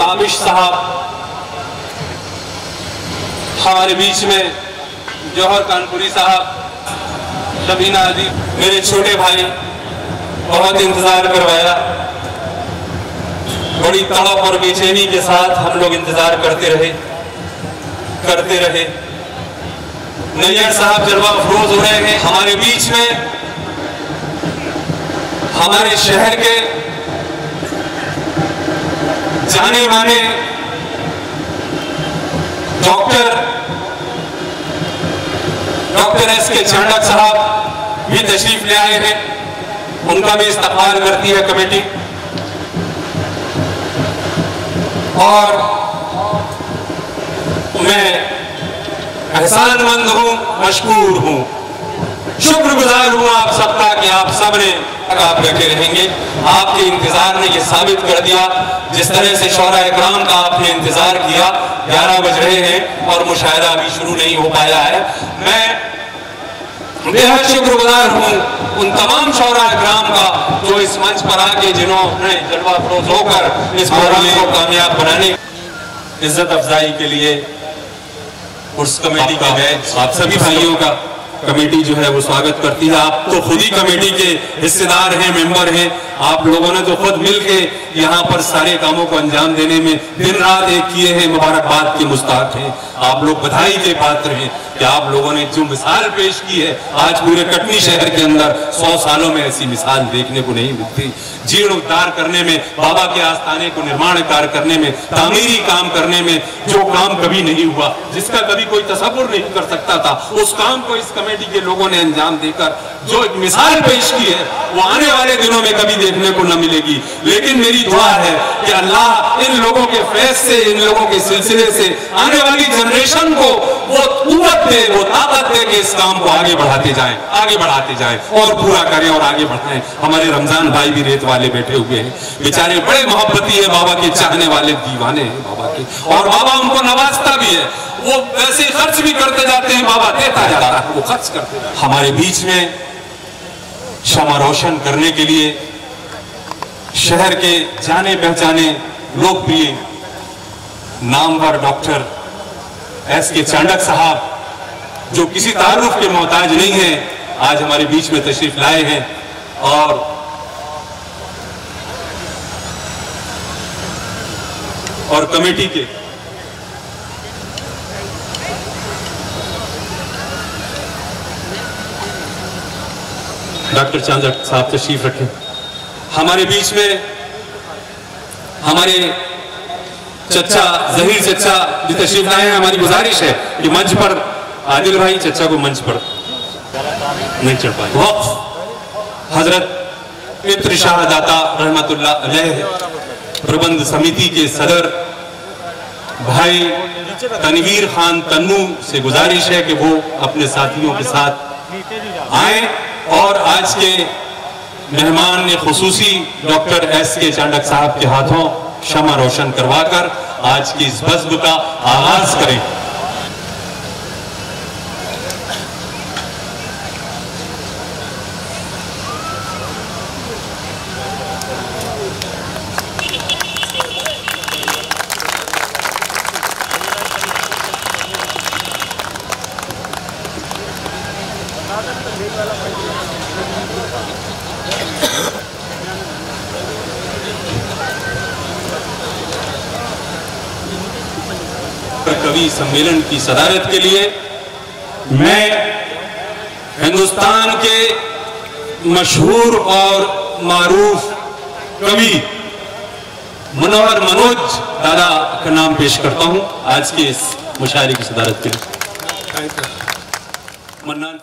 ताबिश साहब, हमारे बीच में जौहर कानपुरी साहब, शबीना अदी, मेरे छोटे भाई, बहुत इंतजार करवाया। बड़ी तड़प और बेचैनी के साथ हम लोग इंतजार करते रहे। नैयर साहब जलवा अफरोज हो रहे हैं हमारे बीच में। हमारे शहर के जाने माने डॉक्टर एस के चांडक साहब भी तशरीफ ले आए हैं। उनका भी इस्तकबाल करती है कमेटी। और मैं एहसानमंद हूं, मशकूर हूं, शुक्रगुजार हूं आप सबका कि आप सबने आप बैठे रहेंगे। आपके इंतजार ने यह साबित कर दिया, जिस तरह से शौरा इकराम का आपने इंतजार किया। 11 बज रहे हैं और मुशायरा अभी शुरू नहीं हो पाया है। मैं बेहद शुक्रगुजार हूं उन तमाम शौरा इकराम का जो इस मंच पर आके जिन्होंने जलवा अफरोज होकर इस प्रोग्राम को कामयाब बनाने इज्जत अफजाई के लिए उस कमेटी का बैच आप सभी भाइयों का कमेटी जो है वो स्वागत करती है। आप तो खुद ही कमेटी के हिस्सेदार हैं, मेंबर हैं। आप लोगों ने तो खुद मिलके यहाँ पर सारे कामों को अंजाम देने में दिन रात एक किए हैं। मुबारकबाद के मुस्ताहक हैं आप लोग, बधाई के पात्र हैं कि आप लोगों ने जो मिसाल पेश की है आज पूरे कटनी शहर के अंदर 100 सालों में ऐसी मिसाल देखने को नहीं मिलती। जीर्णोद्धार करने में, बाबा के आस्थाने को निर्माण कार्य करने में, तामीरी काम करने में, जो काम कभी नहीं हुआ, जिसका कभी कोई तसव्वुर नहीं कर सकता था, उस काम को इस कमेटी के लोगों ने अंजाम देकर जो एक मिसाल पेश की है वो आने वाले दिनों में कभी देखने को न मिलेगी। लेकिन मेरी दुआ है कि अल्लाह इन लोगों के फैज से, इन लोगों के सिलसिले से आने वाली जनरेशन को वो कुव्वत दे, वो ताकत दे कि इस काम को आगे बढ़ाते जाएं और पूरा करें और आगे बढ़ाएं। हमारे रमजान भाई भी रेत वाले बैठे हुए हैं, बेचारे बड़े मोहब्बती है, बाबा के चाहने वाले दीवाने हैं बाबा के, और बाबा उनको नवाजता भी है। वो वैसे खर्च भी करते जाते हैं, बाबा देता जाता है, वो खर्च करते जाते हैं। हमारे बीच में शमा रोशन करने के लिए शहर के जाने पहचाने लोकप्रिय नामवर डॉक्टर एस के चांडक साहब, जो किसी तारुफ के मोहताज नहीं है, आज हमारे बीच में तशरीफ लाए हैं। और कमेटी के डॉक्टर चांडक साहब तशरीफ रखें। हमारे बीच में हमारे चचा जहीर चचा भी तशरीफ लाए हैं। हमारी गुजारिश है कि मंच पर आदिल भाई चचा को मंच पर नहीं चढ़ पाए। वक्फ हजरत पित्र शाह दाता रहमतुल्लाह अलैह प्रबंध समिति के सदर भाई तनवीर खान तन्नू से गुजारिश है कि वो अपने साथियों के साथ आए और आज के मेहमान ने खुसूसी डॉक्टर एस के चांडक साहब के हाथों शमा रोशन करवाकर आज की इस बज़्म का आगाज करें। कवि सम्मेलन की सदारत के लिए मैं हिंदुस्तान के मशहूर और मारूफ कवि मुनव्वर मनोज दादा का नाम पेश करता हूं आज के इस मुशायरे की सदारत के लिए। मन्नान